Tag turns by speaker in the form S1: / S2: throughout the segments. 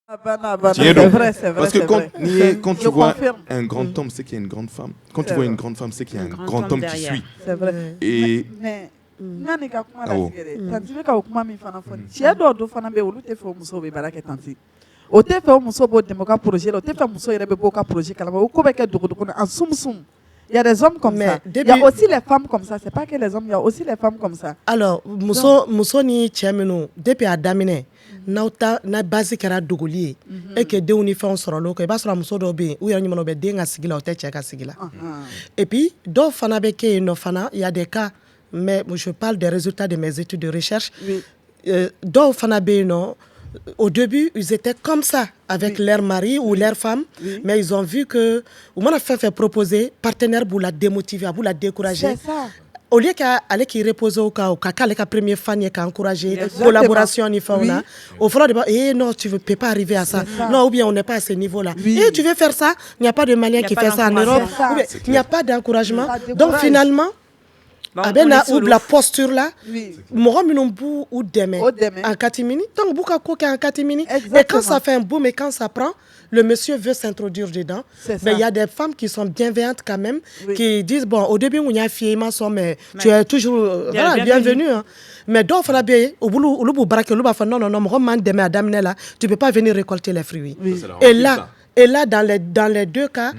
S1: C'est vrai,
S2: parce que quand tu vois
S1: confirme.
S2: un grand homme, c'est qu'il y a une grande femme. Quand tu vois une grande femme, c'est qu'il y a un grand homme qui suit.
S1: C'est vrai.
S2: Et
S1: Mais nani ka kuma
S2: Awɔ.
S1: latigɛ dɛ tanti bɛ ka o kuma min fana fɔ cɛ dɔw do fana bɛ yen olu tɛ fɛ o musow bɛ baara kɛ tanti o tɛ fɛ o muso b'o dɛmɛ o ka projet la o tɛ fɛ muso yɛrɛ bɛ bɔ o ka projet kalama o ko bɛ kɛ dogodogo en sum-sum. Il y a des hommes comme
S3: Mais
S1: ça.
S3: depuis-
S1: Il y a aussi les femmes comme ça. C'est pas que les hommes, il y a aussi les femmes comme ça.
S3: Alors muso ni cɛ minnu depuis a daminɛ na base kɛra dogoli ye e ke denw ni fɛnw sɔrɔlo kɛ i b'a sɔrɔ muso dɔw bɛ yen u yɛrɛ ɲuman u bɛ den ka sigi la o tɛ cɛ ka sigi la et puis dɔw fana bɛ kɛ yen nɔ fana il y a des cas mais je parle des résultats de mes études de recherche
S1: Oui.
S3: dɔw fana bɛ yen nɔ au début ils étaient comme ça avec leur mari ou leur femme mais ils ont vu que u mana fɛn fɛn proposer partenaire b'u la démotiver a b'u la décourager
S1: C'est ça.
S3: au lieu qu'ale k'i reposer au cas k'ale ka premier fan ye k'encourager
S1: Exactement.
S3: collaboration ni fɛnw na
S1: Oui.
S3: au fɔlɔ de b'a non tu ne peux pas arriver à ça
S1: ça.
S3: non ou bien on n'est pas à ce niveau là
S1: Oui.
S3: tu veux faire ça il n'y a pas de Malien qui
S4: pas
S3: fait ça en
S4: d'encouragement.
S3: Europe
S1: C'est ça.
S3: ou bien, il n'y a pas d'encouragement
S1: Ça
S3: donc
S1: décourage.
S3: finalement
S4: Bon,
S3: a
S4: on
S3: bɛ
S4: est
S3: na
S4: solo.
S3: u bila posture là
S1: Oui.
S3: mɔgɔ minnu b'u dɛmɛ
S1: O dɛmɛ.
S3: en catimini donc b'u ka ko kɛ en catimini et
S1: Exactement.
S3: quand ça fait un boom et quand ça prend le monsieur veut s'introduire dedans
S1: C'est
S3: mais
S1: ça.
S3: il y a des femmes qui sont bienveillantes quand même
S1: Oui.
S3: qui disent bon au début on y a fille ma soeur mais tu es toujours voilà, bienvenue hein. mais dɔw fana bɛ yen olu b'u baara kɛ olu b'a fɔ non mɔgɔ m'an dɛmɛ a daminɛ la tu peux pas venir récolter les fruits
S1: Oui.
S3: et là dans les deux cas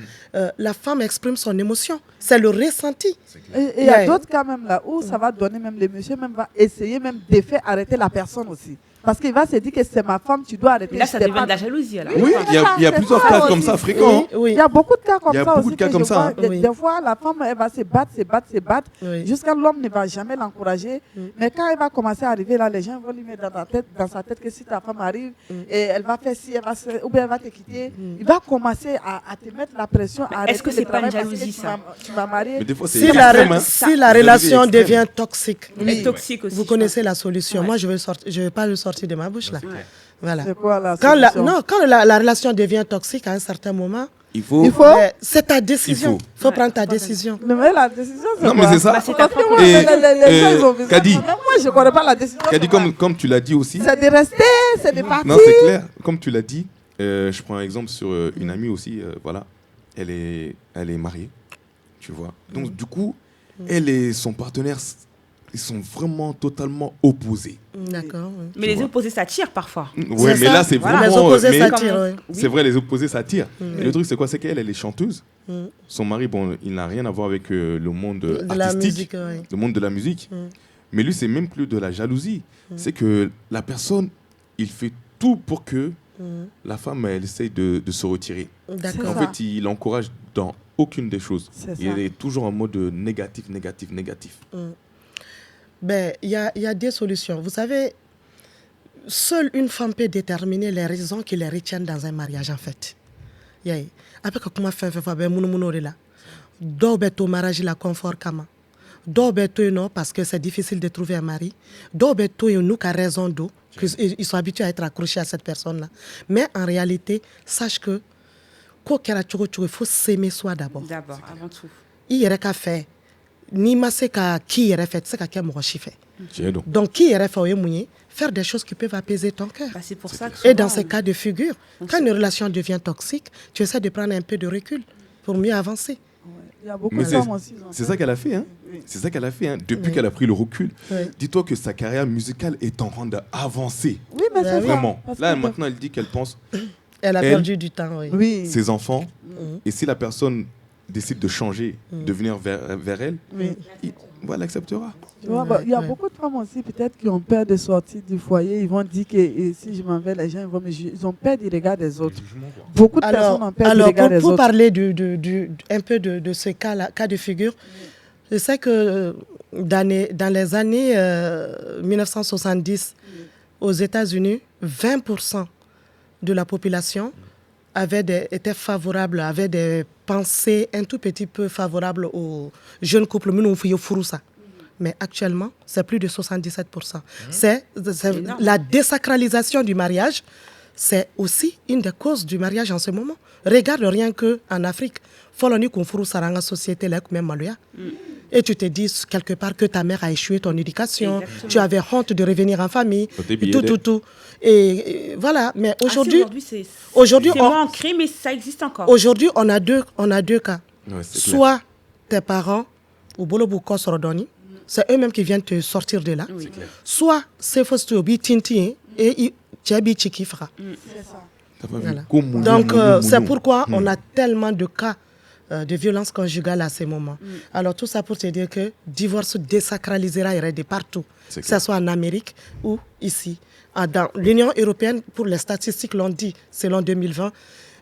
S3: la femme exprime son émotion c'est le ressenti.
S1: Et il y a
S3: Ouais.
S1: d'autres cas même là où ça va donner même le monsieur même va essayer même de faire arrêter la personne aussi. Parce qu'il va se dire que c'est ma femme, tu dois arrêter.
S4: Mais là, ça
S1: Je t'ai
S4: devient
S1: pas-
S4: de la jalousie. Alors.
S2: oui, il y a
S1: C'est
S2: plusieurs
S1: ça
S2: cas
S1: aussi.
S2: comme ça fréquents. hein.
S3: Oui.
S1: Il y a beaucoup de cas comme
S2: Il y a
S1: ça
S2: beaucoup
S1: aussi.
S2: de cas
S1: que
S2: comme
S1: je
S2: ça,
S1: vois.
S2: hein.
S3: Oui.
S1: Des fois, la femme, elle va se battre,
S3: Oui.
S1: jusqu'à l'homme ne va jamais l'encourager. Mais quand elle va commencer à arriver là, les gens vont lui mettre dans sa tête que si ta femme arrive, et elle va faire ci, ou bien elle va te quitter, il va commencer à te mettre la pression. à
S4: est-ce que
S1: arrêter
S4: c'est
S1: le
S4: pas une
S1: travail parce que
S4: jalousie, ça
S1: tu vas marier.
S2: Mais des fois, c'est
S3: Si
S2: extrême, hein.
S3: si la
S2: Jalousie
S3: relation
S2: extrême.
S3: devient toxique,
S4: Et toxique aussi.
S3: vous
S4: je
S3: connaissez la solution.
S4: Ouais.
S3: Moi, je vais pas le sortir de ma bouche là. Voilà.
S1: C'est quoi la
S3: Quand
S1: solution?
S3: la relation devient toxique à un certain moment,
S2: Il faut.
S3: c'est ta décision. Il faut prendre ta décision.
S1: Mais la décision, c'est
S2: Non, mais
S1: quoi?
S2: c'est ça.
S4: Bah, c'est ta
S1: Parce que
S4: propre-
S1: moi,
S2: Et,
S1: les gens, ils ont vu ça.
S2: Kadi.
S1: Même moi, je ne connais pas la décision.
S2: Kadi,
S1: c'est quoi?
S2: comme tu l'as dit aussi.
S1: C'est de rester, c'est de partir.
S2: Non, c'est clair. Comme tu l'as dit, je prends un exemple sur une amie aussi. Voilà, elle est mariée, tu vois. Donc du coup, elle et son partenaire, ils sont vraiment totalement opposés.
S3: D'accord. oui.
S4: Mais les opposés s'attirent parfois.
S2: Ouais,
S3: C'est
S2: mais
S3: ça.
S2: là, c'est
S4: Voilà.
S2: vraiment.
S3: Les opposés
S2: mais
S3: s'attirent. oui.
S2: c'est vrai, les opposés s'attirent. Et le truc, c'est quoi? C'est qu'elle, elle est chanteuse. Son mari, bon, il n'a rien à voir avec le monde
S3: De la
S2: artistique,
S3: musique, oui.
S2: le monde de la musique. Mais lui, c'est même plus de la jalousie. C'est que la personne, il fait tout pour que la femme, elle essaye de se retirer.
S3: D'accord.
S2: En
S1: ça.
S2: fait, il l'encourage dans aucune des choses.
S1: C'est
S2: Il
S1: ça.
S2: est toujours en mode négatif.
S3: Ben, il y a des solutions. Vous savez, seule une femme peut déterminer les raisons qui les retiennent dans un mariage, en fait. Après que comment faire ben mounou de là. Dɔw bɛ to mariage la confort kama. Dɔw bɛ to yen nɔ parce que c'est difficile de trouver un mari. Dɔw bɛ to yen n'u ka raison do. Ils sont habitués à être accrochés à cette personne-là. Mais en réalité, sache que ko kɛra cogo cogo, il faut s'aimer soi d'abord.
S4: D'abord, avant tout.
S3: I yɛrɛ ka fɛ n'i ma se ka k'i yɛrɛ fɛ, tɛ se ka kɛ mɔgɔ si fɛ.
S2: Tiens donc.
S3: Donc k'i yɛrɛ fɛ o ye mun ye? Faire des choses qui peuvent apaiser ton cœur.
S4: Bah, c'est pour ça que
S3: Et
S4: souvent,
S3: dans ces cas de figure, quand une relation devient toxique, tu essaies de prendre un peu de recul pour mieux avancer.
S1: Il y a beaucoup
S2: Mais
S1: de femmes aussi.
S2: c'est ça qu'elle a fait. Hein. C'est ça qu'elle a fait. Hein. Depuis qu'elle a pris le recul,
S3: Oui.
S2: dis-toi que sa carrière musicale est en train d'avancer.
S1: Oui, mais c'est ça.
S2: Vraiment.
S1: Parce
S2: Là,
S1: que-
S2: maintenant, elle dit qu'elle pense
S3: Elle a
S2: Elle-
S3: perdu du temps, oui.
S1: Oui.
S2: ses enfants. Et si la personne décide de changer, de venir vers elle,
S1: Oui.
S2: elle acceptera.
S1: Tu vois, bah, il y a
S3: Ouais.
S1: beaucoup de femmes aussi, peut-être, qui ont peur de sortir du foyer. Ils vont dire que si je m'en vais, les gens ils vont me juger. Ils ont peur du regard des autres. Beaucoup de personnes ont peur du regard des
S3: pour
S1: autres.
S3: parler un peu de ce cas de figure, je sais que dans les années 1970, aux États-Unis, 20% de la population était favorable, avait des pensées un tout petit peu favorables aux jeunes couples. Mais actuellement, c'est plus de 77%. C'est la désacralisation du mariage. C'est aussi une des causes du mariage en ce moment. Regarde rien qu'en Afrique. Foloni Kunfuru Saranga société là, même Maloya. Et tu te dis quelque part que ta mère a échoué ton éducation,
S4: Exactement.
S3: tu avais honte de revenir en famille,
S2: t'es
S3: et
S2: billet
S3: tout. Et voilà, mais aujourd'hui,
S4: aujourd'hui, c'est
S3: on-
S4: moins ancré, mais ça existe encore.
S3: aujourd'hui on a deux cas.
S2: Ouais, c'est
S3: Soit tes parents, ou Bolobu Kosorodoni, c'est eux-mêmes qui viennent te sortir de là.
S4: Oui.
S3: Soit c'est faux Obi Tinti et Tchabi Chikifra.
S1: C'est ça.
S2: T'as pas vu?
S3: Voilà.
S2: Go mouillon,
S3: Donc,
S2: mouillon,
S3: c'est
S2: mouillon.
S3: pourquoi on a tellement de cas de violence conjugale à ces moments. Alors, tout ça pour te dire que le divorce désacralisera et de partout,
S2: C'est
S3: que ce
S2: clair.
S3: soit en Amérique ou ici. Dans l'Union européenne, pour les statistiques l'ont dit, selon 2020,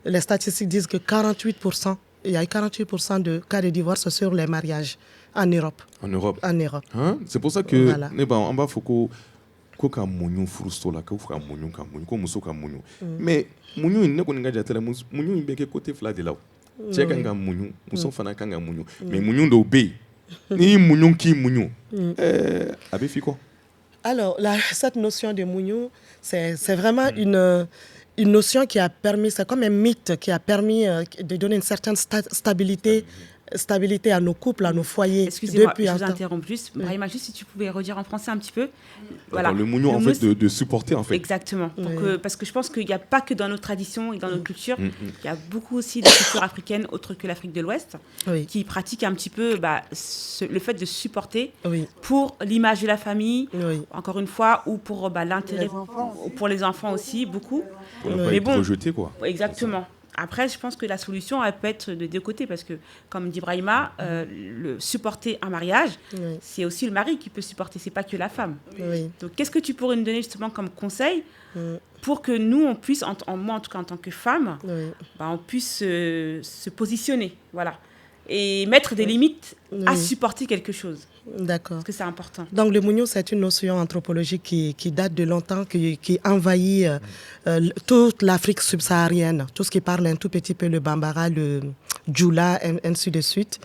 S3: les statistiques disent que 48%, il y a 48% de cas de divorce sur les mariages en Europe.
S2: En Europe.
S3: En Europe.
S2: Hein? C'est pour ça que
S3: Voilà.
S2: en bas, il faut que ka munyu frusto la ka fuka munyu ko muso ka munyu. Mais munyu ne ko nga jatela munyu beke côté fla de là. Che kanga munyu, muso fana kanga munyu. Mais munyu do be. Ni munyu ki munyu. Abe fiko.
S3: Alors, cette notion de mougnou, c'est vraiment une notion qui a permis, c'est comme un mythe qui a permis de donner une certaine stabilité à nos couples, à nos foyers.
S4: Excusez-moi,
S3: depuis
S4: je
S3: un
S4: vous
S3: temps.
S4: interromps juste. Brahima, juste si tu pouvais redire en français un petit peu.
S2: Voilà. Le munyu en fait de supporter en fait.
S4: Exactement.
S3: Oui.
S4: Parce que je pense qu'il n'y a pas que dans nos traditions et dans nos cultures, il y a beaucoup aussi de cultures africaines autres que l'Afrique de l'Ouest
S3: Oui.
S4: qui pratiquent un petit peu le fait de supporter
S3: Oui.
S4: pour l'image de la famille,
S3: Oui.
S4: encore une fois, ou pour l'intérêt,
S1: Les enfants aussi.
S4: pour les enfants aussi, beaucoup.
S2: Pour ne
S3: Oui.
S2: pas
S4: Mais
S2: être
S4: bon.
S2: rejeté quoi.
S4: Exactement. Après, je pense que la solution, elle peut être de deux côtés parce que, comme dit Brahima, le supporter un mariage,
S3: Oui.
S4: c'est aussi le mari qui peut supporter, c'est pas que la femme.
S3: Oui.
S4: Donc, qu'est-ce que tu pourrais nous donner justement comme conseil pour que nous, on puisse, moi en tout cas en tant que femme,
S3: Oui.
S4: on puisse se positionner, voilà, et mettre des limites à
S3: Oui.
S4: supporter quelque chose,
S3: D'accord.
S4: parce que c'est important.
S3: Donc le mougnou, c'est une notion anthropologique qui date de longtemps, qui envahit toute l'Afrique subsaharienne, tout ce qui parle un tout petit peu le bambara, le djoula, ainsi de suite.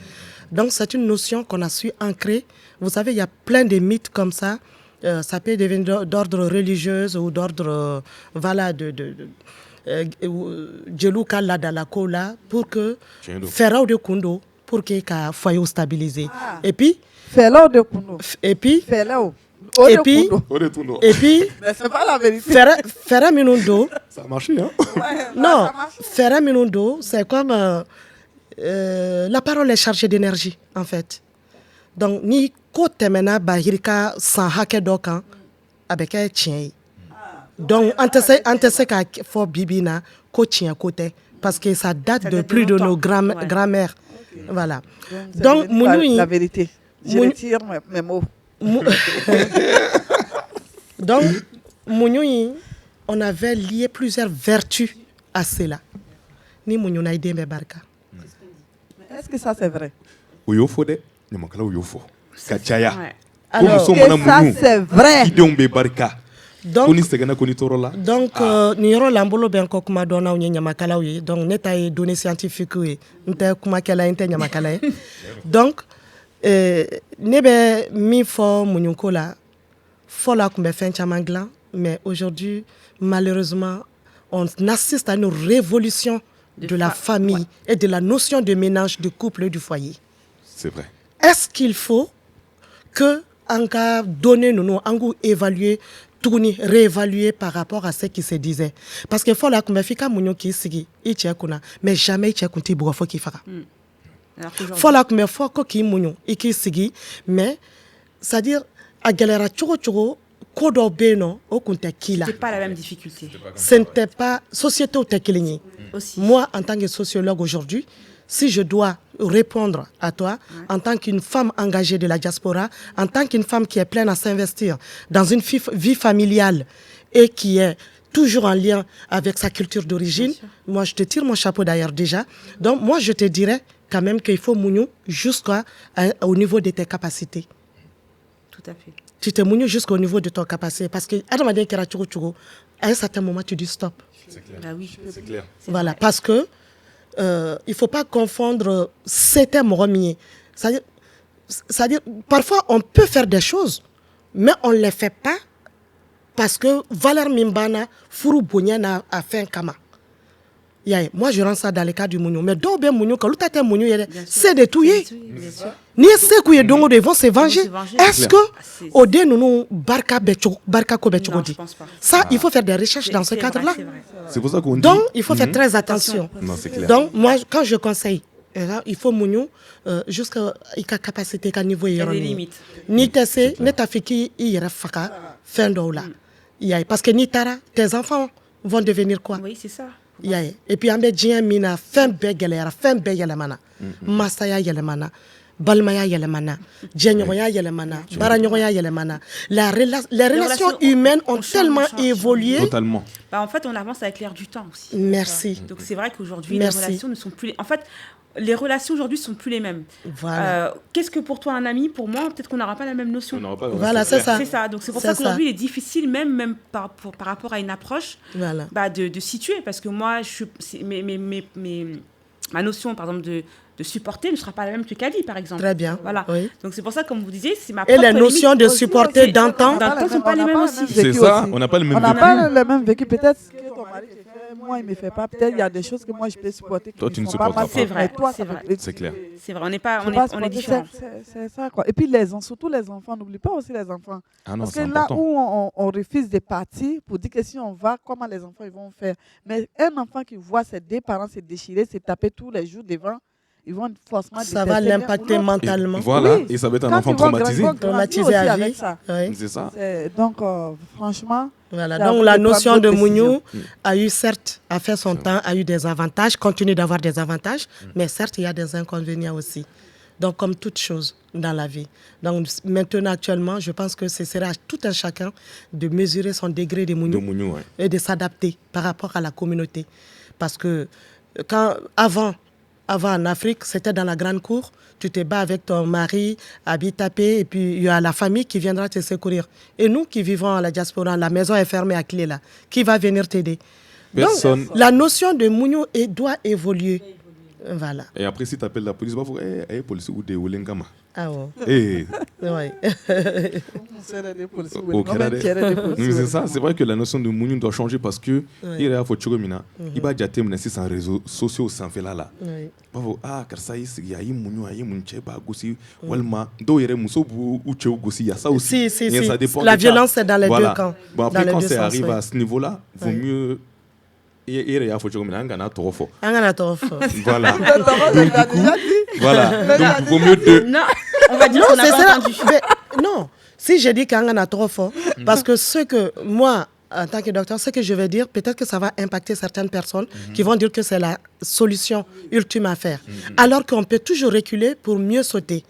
S3: Donc c'est une notion qu'on a su ancrer. Vous savez, il y a plein de mythes comme ça. Ça peut devenir d'ordre religieux ou d'ordre, voilà, Djelou Kala Dalakola, pour que Ferrao de Kundo, pour que ka foyer stabilisé. Et puis,
S1: Fais-le de Kundo.
S3: et puis,
S1: Fais-le.
S3: Et puis- et puis,
S1: Mais c'est pas la vérité.
S3: Ferra Minundo,
S2: Ça a marché hein.
S1: Ouais,
S3: non,
S1: ça marche.
S3: Ferra Minundo, c'est comme la parole est chargée d'énergie, en fait. Donc, ni ko temena bahirika san hake dokan, avec un chien. Donc, on te sait qu'à fort bibina, ko chien côté, parce que ça date
S4: Ça
S3: de
S4: date de
S3: plus de nos
S4: longtemps, ouais.
S3: grands-mères. Voilà.
S1: C'est
S3: Donc,
S1: devenu
S3: Mounioui-
S1: la vérité. Je
S3: Mouni-
S1: retire mes mots.
S3: Donc, Mounioui, on avait lié plusieurs vertus à cela. Ni Mounioui na idée barka.
S1: Mais est-ce que ça, c'est vrai?
S2: Uyofo de, nyamakala uyofo. Kachaya.
S4: Ouais.
S3: Alors,
S2: Comme
S1: Que
S2: Madame
S1: ça,
S2: Mounou.
S1: c'est vrai.
S2: Idéon be barka.
S3: donc,
S2: Koni segana koni torola.
S3: Donc, ni yɔrɔ la n bolo bɛ n kɔ kuma dɔnnaw ye ɲamakalaw ye donc ne ta ye données scientifiques ye n tɛ kumakɛla ye n tɛ ɲamakala ye donc ne bɛ min fɔ muɲuko la fɔlɔ a tun bɛ fɛn caman dilan mais aujourd'hui malheureusement on assiste à une révolution de la famille et de la notion de ménage, de couple et du foyer.
S2: C'est vrai.
S3: Est-ce qu'il faut que an ka donner nous an k'u évaluer tuguni réévaluer par rapport à ce qui se disait parce que fɔlɔ a tun bɛ f'i ka muɲu k'i sigi i cɛ kunna mais jamais i cɛ kun t'i bugɔ fo k'i faga
S4: Alors qu'aujourd'hui,
S3: fɔlɔ a tun bɛ fɔ ko k'i muɲu i k'i sigi mais c'est à dire a gɛlɛyara cogo cogo ko dɔw bɛ yen nɔ o kun tɛ k'i la
S4: c'est pas la même difficulté
S3: ce n'était pas société tɛ kelen ye
S4: aussi.
S3: moi en tant que sociologue aujourd'hui si je dois répondre à toi, en tant qu'une femme engagée de la diaspora, en tant qu'une femme qui est pleine à s'investir dans une vie familiale et qui est toujours en lien avec sa culture d'origine, moi je te tire mon chapeau d'ailleurs déjà. Donc moi je te dirais quand même qu'il faut mougnou jusqu'au niveau de tes capacités.
S4: Tout à fait.
S3: Tu te mougnou jusqu'au niveau de ton capacité parce que à un certain moment tu dis stop.
S4: Bah oui.
S2: C'est clair.
S3: Voilà, parce que il ne faut pas confondre c'était moromie. C'est-à-dire, parfois on peut faire des choses, mais on ne les fait pas parce que Valer Mimbana, Furu Bonyana a fait un kama. Moi, je rends ça dans le cas du Mouniou. Mais d'autres Mouniou, quand l'autre est Mouniou, c'est de
S4: Bien
S3: tuer.
S4: sûr.
S3: Ni c'est que donc ils vont se venger. Est-ce que au dé nous barka ko
S4: Non, je pense pas.
S3: ça il faut faire des recherches dans ce
S4: C'est vrai,
S3: cadre-là.
S4: c'est vrai.
S2: C'est pour ça qu'on dit.
S3: Donc il faut faire très attention.
S2: Non, c'est clair.
S3: Donc moi quand je conseille il faut Mouniou jusqu'à capacité qu'à niveau
S4: Il y a des limites.
S3: ni tessé ni tafiki yera faka fin doula. Parce que ni tara tes enfants vont devenir quoi?
S4: Oui, c'est ça.
S3: Et puis ambe djien mina fin begelera fin begelemana masaya yelemana balmaya yelemana djenyoya yelemana baranyoya yelemana les relations humaines ont tellement évolué.
S2: Totalement.
S4: En fait, on avance avec l'air du temps aussi.
S3: Merci.
S4: Donc c'est vrai qu'aujourd'hui les relations ne sont plus en fait les relations aujourd'hui sont plus les mêmes.
S3: Voilà.
S4: Qu'est-ce que pour toi un ami? Pour moi, peut-être qu'on n'aura pas la même notion.
S3: Voilà, c'est ça.
S4: C'est ça. Donc c'est pour ça qu'aujourd'hui il est difficile même par rapport à une approche de situer parce que moi ma notion par exemple de supporter ne sera pas la même que Kali par exemple.
S3: Très bien.
S4: Voilà.
S3: Oui.
S4: Donc c'est pour ça comme vous disiez, c'est ma
S3: et
S4: propre
S3: les notions de supporter d'antan
S4: ne sont pas les mêmes aussi.
S2: C'est ça, on n'a pas le même
S1: vécu. On
S2: vécu.
S1: n'a pas le même vécu. Peut-être que ton mari te fait, moi il me fait pas. Peut-être il y a des choses que moi je peux supporter.
S2: Toi, tu ne supporteras pas.
S4: C'est vrai.
S1: Toi,
S4: c'est vrai.
S2: C'est clair.
S4: C'est vrai. On est différents.
S1: C'est ça quoi. Et puis surtout les enfants, n'oublie pas aussi les enfants.
S2: Ah non,
S1: parce
S2: c'est
S1: que là
S2: important.
S1: où on refuse des parties pour dire que si on va, comment les enfants ils vont faire. Mais un enfant qui voit ses deux parents se déchirer, se taper tous les jours devant, ils vont forcément
S3: ça va l'impacter mentalement.
S2: Voilà,
S1: Oui.
S2: et ça va être un
S1: Quand
S2: enfant
S1: ils vont
S2: traumatisé.
S3: Traumatisé à vie. Oui.
S2: C'est ça.
S1: Donc franchement.
S3: Voilà. Donc la notion de Mouniou a eu certes à faire son temps, a eu des avantages, continue d'avoir des avantages, mais certes il y a des inconvénients aussi. Donc comme toute chose dans la vie. Donc maintenant actuellement, je pense que ce sera à tout un chacun de mesurer son degré de Mouniou et de s'adapter par rapport à la communauté. Parce que avant en Afrique, c'était dans la grande cour, tu te bats avec ton mari, habille tapé, et puis il y a la famille qui viendra te secourir. Et nous qui vivons à la diaspora, la maison est fermée à clé là. Qui va venir t'aider?
S2: Personne.
S3: Donc, la notion de Mouniou doit évoluer. Voilà.
S2: Et après, si tu appelles la police, il faut que police ou des Olengama.
S3: Ah ouais.
S2: Et
S3: Ouais.
S2: c'est ça, c'est vrai que la notion de Mouniou doit changer parce que il y a faut chogomina, il va jater menacer sans réseaux sociaux sans fait là. Ah car ça il y a Mouniou ayi munche ba gosi walma do yere muso bu uche gosi, il y a ça aussi.
S3: Si.
S2: Ça dépend
S3: la violence c'est dans les deux camps.
S2: Bon après quand ça arrive à ce niveau-là, vaut mieux il y a faut chogomina ngana torofo.
S3: Angana torofo.
S2: Voilà. Voilà. Donc vaut mieux de
S4: Non, on va dire qu'on n'a pas entendu.
S3: Non, si je dis qu'Angana trop fort, parce que ce que moi, en tant que docteur, ce que je vais dire, peut-être que ça va impacter certaines personnes qui vont dire que c'est la solution ultime à faire. Alors qu'on peut toujours reculer pour mieux sauter.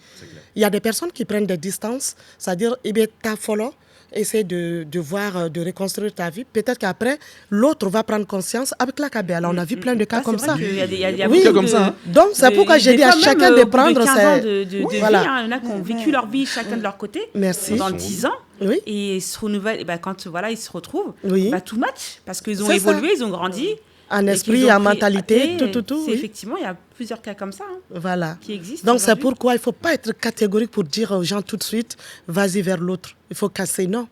S3: Il y a des personnes qui prennent des distances, c'est-à-dire, ta follow, essaie de voir, de reconstruire ta vie. Peut-être qu'après, l'autre va prendre conscience avec la KB. Alors, on a vu plein de cas comme ça.
S4: Il y a
S3: oui,
S4: beaucoup
S2: comme ça.
S3: Donc, c'est pourquoi j'ai dit à chacun de prendre
S4: ses... de vie, voilà. Il y en a qui ont vécu leur vie chacun de leur côté.
S3: Merci.
S4: Pendant 10 ans.
S3: Oui.
S4: Et ils se renouvellent. Et quand ils se retrouvent, tout match. Parce qu'ils ont évolué, ils ont grandi.
S3: En esprit, en mentalité, tout.
S4: Oui. Effectivement, il y a plusieurs cas comme ça qui existent.
S3: Donc, c'est pourquoi il ne faut pas être catégorique pour dire aux gens tout de suite, vas-y vers l'autre. Il faut casser, non.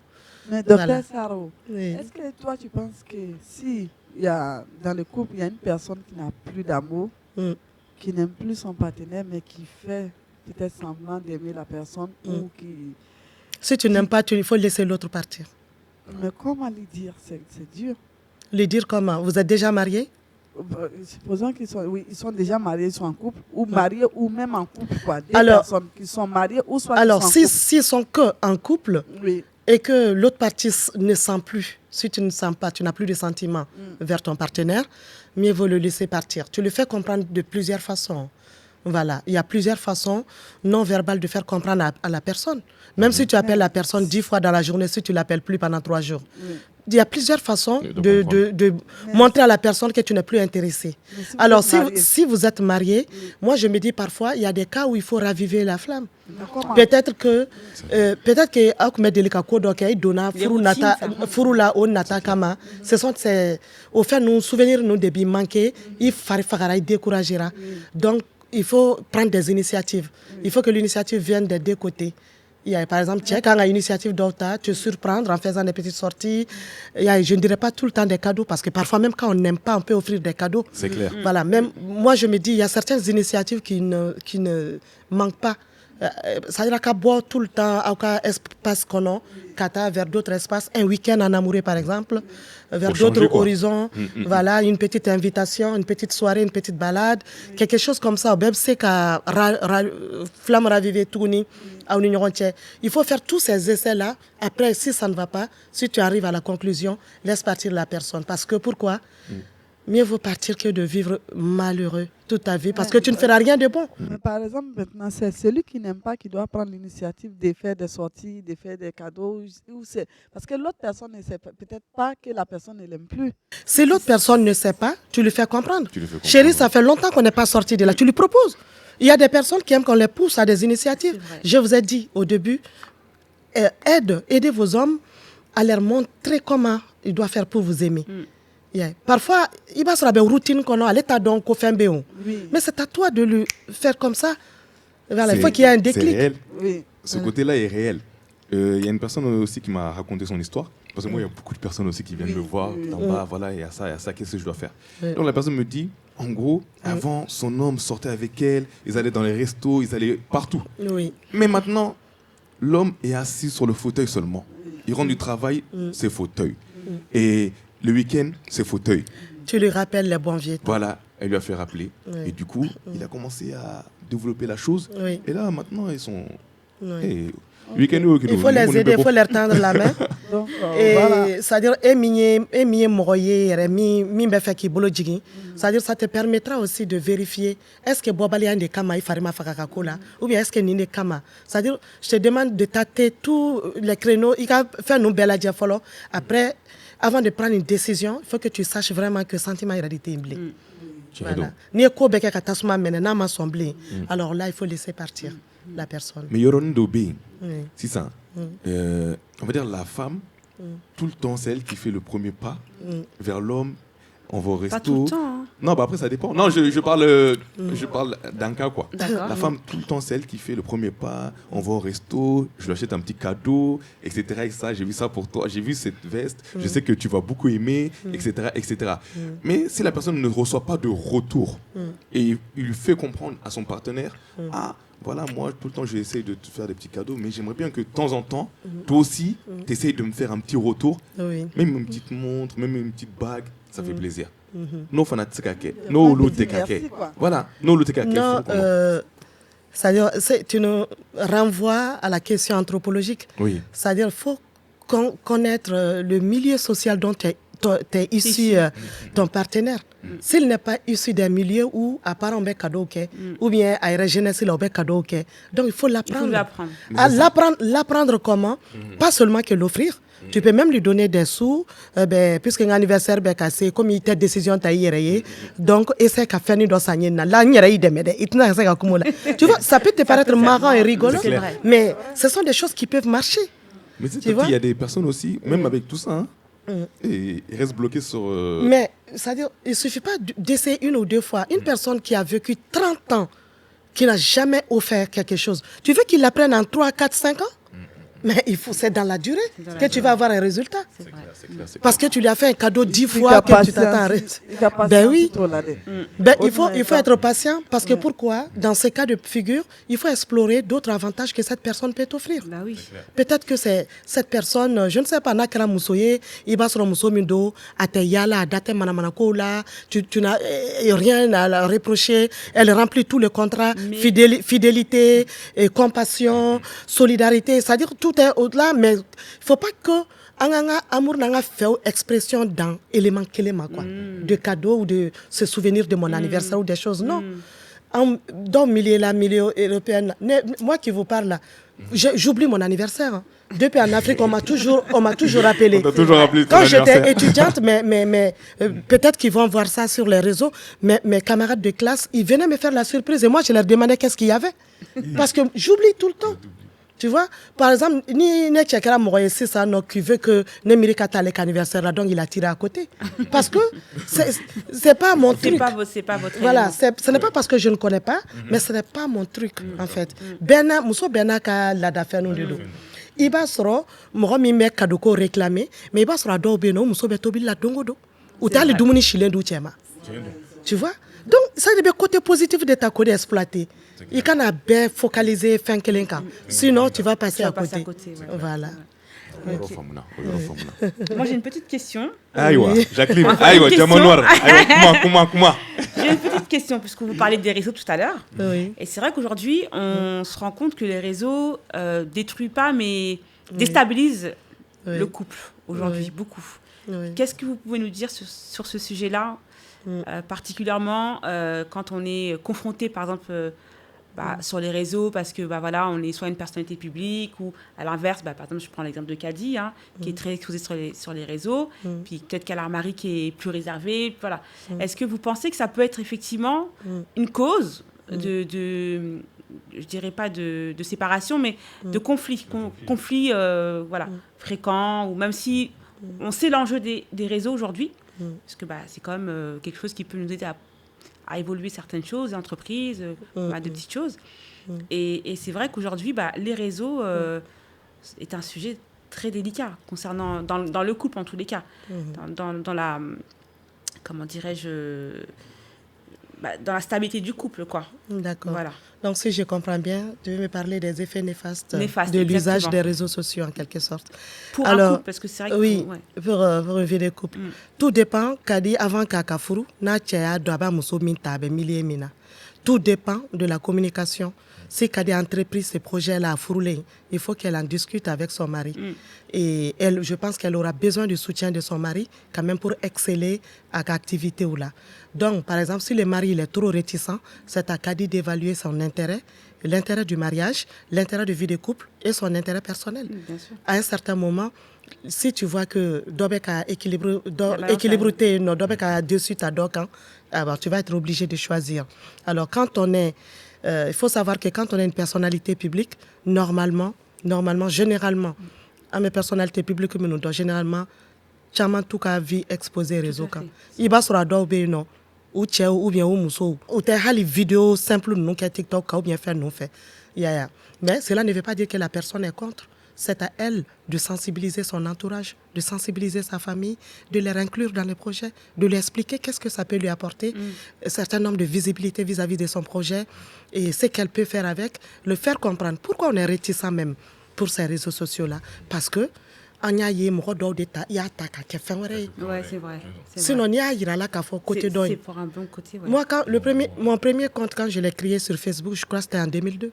S1: Mais docteur Saro, est-ce que toi, tu penses que si dans le couple, il y a une personne qui n'a plus d'amour, qui n'aime plus son partenaire, mais qui fait peut-être semblant d'aimer la personne ou qui...
S3: Si tu n'aimes pas, il faut laisser l'autre partir.
S1: Mais comment lui dire? C'est dur.
S3: Lui dire comment? Vous êtes déjà mariés?
S1: Supposons qu'ils sont déjà mariés, ils sont en couple, ou mariés, ou même en couple. Quoi. Des personnes qui sont mariées ou soit
S3: alors,
S1: qui sont en couple.
S3: s'ils sont qu'en couple et que l'autre partie ne sent plus, si tu ne sens pas, tu n'as plus de sentiments vers ton partenaire, mieux vaut le laisser partir. Tu le fais comprendre de plusieurs façons. Voilà, il y a plusieurs façons non verbales de faire comprendre à la personne. Même si tu appelles la personne 10 fois dans la journée, si tu ne l'appelles plus pendant 3 jours. Il y a plusieurs façons de montrer à la personne que tu n'es plus intéressé. Alors, si vous êtes marié, moi je me dis parfois, il y a des cas où il faut raviver la flamme. Peut-être que au fait nous souvenir nous des biens manqués, il découragera. Donc il faut prendre des initiatives. Il faut que l'initiative vienne des deux côtés. Il y a, par exemple, quand on a une initiative d'Ota, te surprendre en faisant des petites sorties. Je ne dirais pas tout le temps des cadeaux, parce que parfois, même quand on n'aime pas, on peut offrir des cadeaux.
S2: C'est clair.
S3: Voilà, même moi, je me dis, il y a certaines initiatives qui ne manquent pas. Ça veut dire qu'à boire tout le temps, à espace qu'on a, vers d'autres espaces, un week-end en amoureux par exemple, vers d'autres horizons, voilà, une petite invitation, une petite soirée, une petite balade, quelque chose comme ça. Même c'est qu'à flamme ravivée tourner à une union entière. Il faut faire tous ces essais-là. Après, si ça ne va pas, si tu arrives à la conclusion, laisse partir la personne. Parce que pourquoi? Mieux vaut partir que de vivre malheureux toute ta vie, parce que tu ne feras rien de bon.
S1: Mais par exemple, maintenant, c'est celui qui n'aime pas qui doit prendre l'initiative de faire des sorties, de faire des cadeaux. Parce que l'autre personne ne sait peut-être pas que la personne ne l'aime plus.
S3: Si l'autre personne ne sait pas, tu lui fais comprendre. Chérie, ça fait longtemps qu'on n'est pas sorti de là. Tu lui proposes. Il y a des personnes qui aiment qu'on les pousse à des initiatives. Je vous ai dit au début, aidez vos hommes à leur montrer comment ils doivent faire pour vous aimer. Yeah. Parfois, il va se faire une routine qu'on a à l'état donc au fin béon. Mais c'est à toi de le faire comme ça. Voilà, il faut qu'il y ait un déclic.
S2: C'est réel. Ce côté-là est réel. Il y a une personne aussi qui m'a raconté son histoire. Parce que moi, il y a beaucoup de personnes aussi qui viennent me voir d'en bas. Voilà, il y a ça, qu'est-ce que je dois faire? Donc la personne me dit, en gros, avant, son homme sortait avec elle, ils allaient dans les restos, ils allaient partout. Mais maintenant, l'homme est assis sur le fauteuil seulement. Il rentre du travail, c'est fauteuil. Et le week-end, c'est fauteuil.
S3: Tu lui rappelles les bons vieux temps.
S2: Voilà, elle lui a fait rappeler. Et du coup, il a commencé à développer la chose. Et là, maintenant, ils sont... Hey,
S3: il faut les aider, il faut leur tendre la main. Donc, c'est-à-dire, c'est-à-dire, ça te permettra aussi de vérifier est-ce que Bobali a des kama, il farima fakakakola, ou bien est-ce que Nine kama. C'est-à-dire, je te demande de tâter tous les créneaux, il va faire nous belle à follow. Après, avant de prendre une décision, il faut que tu saches vraiment que le sentiment est réalité. Voilà. Alors là, il faut laisser partir la personne.
S2: Mais Yoron Dobé, c'est ça. On va dire la femme, tout le temps, c'est elle qui fait le premier pas vers l'homme. On va au resto.
S4: Pas tout le temps. Hein.
S2: Non, bah après, ça dépend. Non, je parle d'un cas, quoi. La femme, tout le temps, c'est elle qui fait le premier pas. On va au resto, je lui achète un petit cadeau, etc. Et ça, j'ai vu ça pour toi, j'ai vu cette veste, je sais que tu vas beaucoup aimer, etc. etc. Mais si la personne ne reçoit pas de retour et il lui fait comprendre à son partenaire, voilà, moi, tout le temps, j'essaie de te faire des petits cadeaux, mais j'aimerais bien que de temps en temps, toi aussi, tu essayes de me faire un petit retour. Même une petite montre, même une petite bague, ça fait plaisir. No fanatique, no lutekake. Voilà, no lutekake.
S3: Non, c'est-à-dire, tu nous renvoies à la question anthropologique. C'est-à-dire, il faut connaître le milieu social dont tu es issu, ton partenaire. S'il n'est pas issu d'un milieu où, à part un cadeau, ou bien à la jeunesse, il a un cadeau, donc il faut l'apprendre. L'apprendre comment? Pas seulement que l'offrir. Tu peux même lui donner des sous, puisque l'anniversaire est cassé, comme il t'a décision, donc essaie de faire une dosanie. Tu vois, ça peut te paraître marrant et rigolo, mais ce sont des choses qui peuvent marcher.
S2: Mais tu vois, il y a des personnes aussi, même avec tout ça, et ils restent bloqués sur...
S3: Mais, c'est-à-dire, il ne suffit pas d'essayer une ou deux fois. Une personne qui a vécu 30 ans, qui n'a jamais offert quelque chose, tu veux qu'il l'apprenne en 3, 4, 5 ans? Mais c'est dans la durée que tu vas avoir un résultat. C'est clair. Parce que tu lui as fait un cadeau 10 fois que tu t'attends. Ben oui. Il faut être patient parce que pourquoi? Dans ces cas de figure, il faut explorer d'autres avantages que cette personne peut t'offrir.
S4: Bah oui.
S3: Peut-être que c'est cette personne, je ne sais pas, Nakara Moussoye, Ibasro Moussomindo, Ateyala, Date Manamanakola, tu n'as rien à la reprocher. Elle remplit tous les contrats, fidélité, compassion, solidarité, c'est-à-dire tout est au-delà, mais il ne faut pas que amour n'a fait expression dans élément quoi, de cadeaux ou de se souvenir de mon anniversaire ou des choses. Non. Dans le milieu européen, moi qui vous parle là, j'oublie mon anniversaire. Depuis en Afrique, on m'a toujours rappelé. Quand j'étais étudiante, mais peut-être qu'ils vont voir ça sur les réseaux, mais mes camarades de classe, ils venaient me faire la surprise et moi je leur demandais qu'est-ce qu'il y avait. Parce que j'oublie tout le temps. Tu vois, par exemple, ni quelqu'un c'est ça, qui veut que Nemiri Katale anniversaire là, donc il a tiré à côté. Parce que c'est pas mon truc.
S4: C'est pas votre
S3: Voilà, ce n'est pas parce que je ne connais pas, mais ce n'est pas mon truc, en fait. Bena, Mousso Bena ka la d'affaire nous de il va se rendre, moi mi me kadoko réclamer, mais il va se rendre beno Mousso Betobi la dongodo. Ou t'as le doumoni chilien du tchema. Tu vois? Donc, ça c'est le côté positif de ta côté exploité. Il can a bien focalisé fin kelenka. Sinon, tu vas passer à côté. Voilà.
S4: Okay. Moi, j'ai une petite question.
S2: Aïwa, Jacqueline. Aïwa, diamant noir. Comment.
S4: J'ai une petite question, puisque vous parlez des réseaux tout à l'heure.
S3: Oui.
S4: Et c'est vrai qu'aujourd'hui, on se rend compte que les réseaux détruisent pas, mais déstabilisent le couple. Aujourd'hui, beaucoup.
S3: Oui.
S4: Qu'est-ce que vous pouvez nous dire sur ce sujet-là, particulièrement quand on est confronté, par exemple, sur les réseaux, parce que voilà, on est soit une personnalité publique, ou à l'inverse, par exemple, je prends l'exemple de Kadi, qui est très exposée sur les réseaux, puis peut-être qu'elle a un mari qui est plus réservé. Voilà. Est-ce que vous pensez que ça peut être effectivement une cause de je dirais pas de séparation, mais de conflit fréquent, ou même si on sait l'enjeu des réseaux aujourd'hui, parce que c'est quand même quelque chose qui peut nous aider à évoluer certaines choses, entreprises, de petites choses. Et c'est vrai qu'aujourd'hui, les réseaux est un sujet très délicat concernant dans le couple en tous les cas, dans la, comment dirais-je, dans la stabilité du couple, quoi.
S3: D'accord.
S4: Voilà.
S3: Donc, si je comprends bien, tu veux me parler des effets néfastes de l'usage
S4: exactement.
S3: des réseaux sociaux, en quelque sorte.
S4: Pour un couple, parce que c'est vrai que...
S3: Oui, pour une vie de couple. Tout dépend, Kadi, avant Kakafuru, tout dépend de la communication. Si Kadi a entrepris ce projet-là à Fouroulé, il faut qu'elle en discute avec son mari. Et elle, je pense qu'elle aura besoin du soutien de son mari quand même pour exceller à l'activité ou là. Donc, par exemple, si le mari il est trop réticent, c'est à Kadi d'évaluer son intérêt, l'intérêt du mariage, l'intérêt de vie de couple et son intérêt personnel. Bien sûr. À un certain moment, si tu vois que Dobeka équilibre Dobeka dessus ta docan, alors tu vas être obligé de choisir. Alors, quand on est il faut savoir que quand on est une personnalité publique, normalement, généralement, à mes personnalités publiques, généralement, chaman tout cas vie exposée réseau quand il va sur la dobe non ou bien ou muso ou t'as hali vidéo simple non que TikTok ou bien faire non fait mais cela ne veut pas dire que la personne est contre. C'est à elle de sensibiliser son entourage, de sensibiliser sa famille, de les inclure dans les projets, de lui expliquer qu'est-ce que ça peut lui apporter, un certain nombre de visibilité vis-à-vis de son projet et ce qu'elle peut faire avec, le faire comprendre. Pourquoi on est réticent même pour ces réseaux sociaux-là? Parce que ouais,
S4: c'est vrai.
S3: Sinon, il y a là qu'à faire côté d'oeil.
S4: C'est pour un bon côté. Ouais.
S3: Moi, mon premier compte, quand je l'ai créé sur Facebook, je crois que c'était en 2002.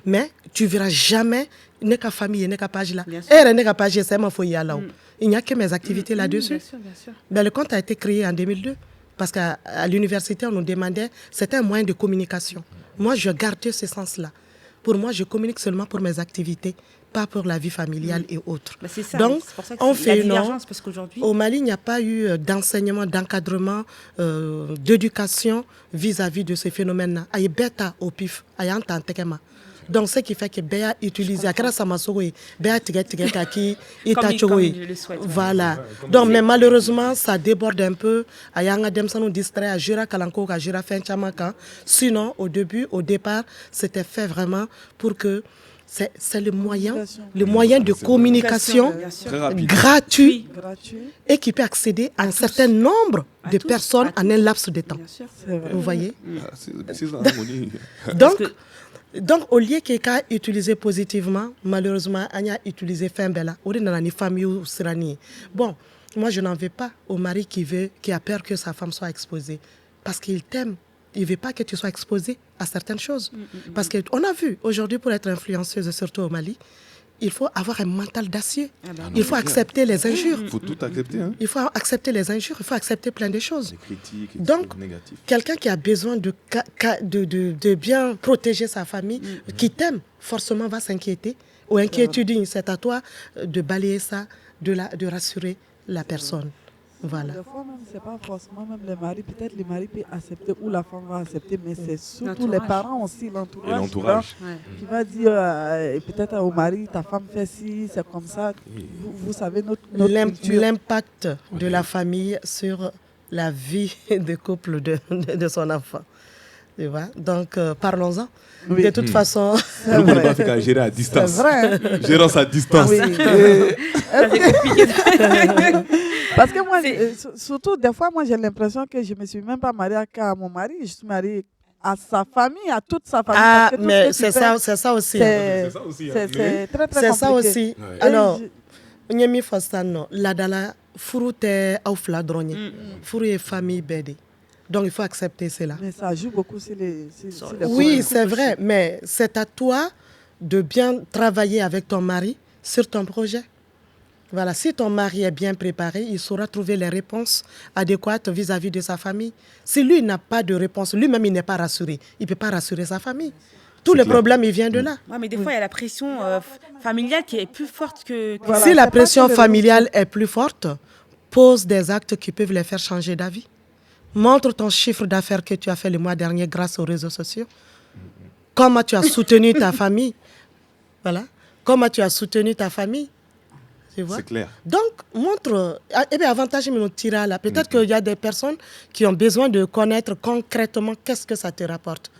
S3: Mais tu verras jamais n'est qu'à famille, n'est qu'à page là. Et n'est qu'à page, c'est ma folie là. Il n'y a que mes activités là-dessus.
S4: Bien sûr.
S3: Ben, le compte a été créé en 2002 parce qu'à l'université, on nous demandait, c'était un moyen de communication. Moi, je gardais ce sens-là. Pour moi, je communique seulement pour mes activités, pas pour la vie familiale et autres.
S4: C'est ça,
S3: donc,
S4: c'est pour ça que
S3: on fait
S4: divergence parce qu'aujourd'hui,
S3: au Mali, il n'y a pas eu d'enseignement, d'encadrement, d'éducation vis-à-vis de ces phénomènes-là. Il y a bêta au pif, il y a un temps. Donc, ce qui fait que Béa utilise, Béa Kaki, voilà. Donc, mais malheureusement, ça déborde un peu. Ayanga Demsa nous distrait à Jura Kalanko, à Jura Fenchamaka. Sinon, au départ, c'était fait vraiment pour que c'est le moyen de communication gratuit et qui peut accéder à un certain nombre de personnes en un laps de temps. Vous voyez? Donc, au lieu quelqu'un utilisé positivement, malheureusement, on a utilisé fin bella. Bon, moi, je n'en veux pas au mari qui a peur que sa femme soit exposée. Parce qu'il t'aime. Il ne veut pas que tu sois exposé à certaines choses. Parce qu'on a vu, aujourd'hui, pour être influenceuse, surtout au Mali, il faut avoir un mental d'acier. Il faut accepter les injures.
S2: Il faut tout accepter. Hein?
S3: Il faut accepter les injures, il faut accepter plein de choses.
S2: Les critiques,
S3: donc, quelqu'un qui a besoin de bien protéger sa famille, qui t'aime, forcément va s'inquiéter. Ou inquiétude, c'est à toi de balayer ça, de rassurer la personne. Voilà.
S1: Des fois, même, c'est pas forcément même les maris. Peut-être les maris peuvent accepter ou la femme va accepter, mais c'est surtout les parents aussi,
S2: Et
S1: l'entourage.
S2: l'entourage.
S4: Ouais.
S1: Qui va dire peut-être au mari, ta femme fait ci, c'est comme ça. Vous savez, notre culture.
S3: L'impact de la famille sur la vie de couple de son enfant. Tu vois? Donc, parlons-en.
S1: Oui.
S3: De toute façon,
S1: C'est
S2: Donc, on
S1: vrai.
S2: va faire gérer à
S1: C'est
S2: distance.
S1: vrai.
S2: Gérance à distance.
S1: Oui.
S4: Ça, c'est compliqué.
S1: Parce que moi,
S4: C'est-
S1: surtout, des fois, moi, j'ai l'impression que je ne me suis même pas mariée qu'à mon mari. Je suis mariée à sa famille, à toute sa famille.
S3: ah,
S1: parce que tout
S3: mais
S1: ce que tu
S3: c'est ça aussi. hein.
S1: C'est
S2: ça aussi, hein.
S1: c'est très, très
S3: C'est ça
S1: compliqué.
S3: aussi.
S2: Ouais.
S1: Et
S3: Alors,
S1: je-
S3: Nyemi Fostano, ladala, furu te au fla drogné. Furu est famille bédé. Donc, il faut accepter cela.
S1: mais ça joue beaucoup sur sur les
S3: Oui,
S1: couples.
S3: c'est vrai, mais c'est à toi de bien travailler avec ton mari sur ton projet. Voilà, si ton mari est bien préparé, il saura trouver les réponses adéquates vis-à-vis de sa famille. Si lui n'a pas de réponse, lui-même il n'est pas rassuré, il ne peut pas rassurer sa famille. Tout le
S2: clair.
S3: problème, il vient de là.
S4: Ouais, mais des fois, il y a la pression familiale qui est plus forte que...
S1: Voilà,
S3: Si
S1: c'est
S3: la
S1: pas
S3: pression
S1: que les
S3: familiale est plus forte, pose des actes qui peuvent les faire changer d'avis. Montre ton chiffre d'affaires que tu as fait le mois dernier grâce aux réseaux sociaux. Comment tu as soutenu ta famille. Voilà. Comment tu as soutenu ta famille. Tu vois?
S2: C'est clair.
S3: Donc, montre. Eh bien, avantage, mais tira là. Peut-être qu'il y a des personnes qui ont besoin de connaître concrètement qu'est-ce que ça te rapporte.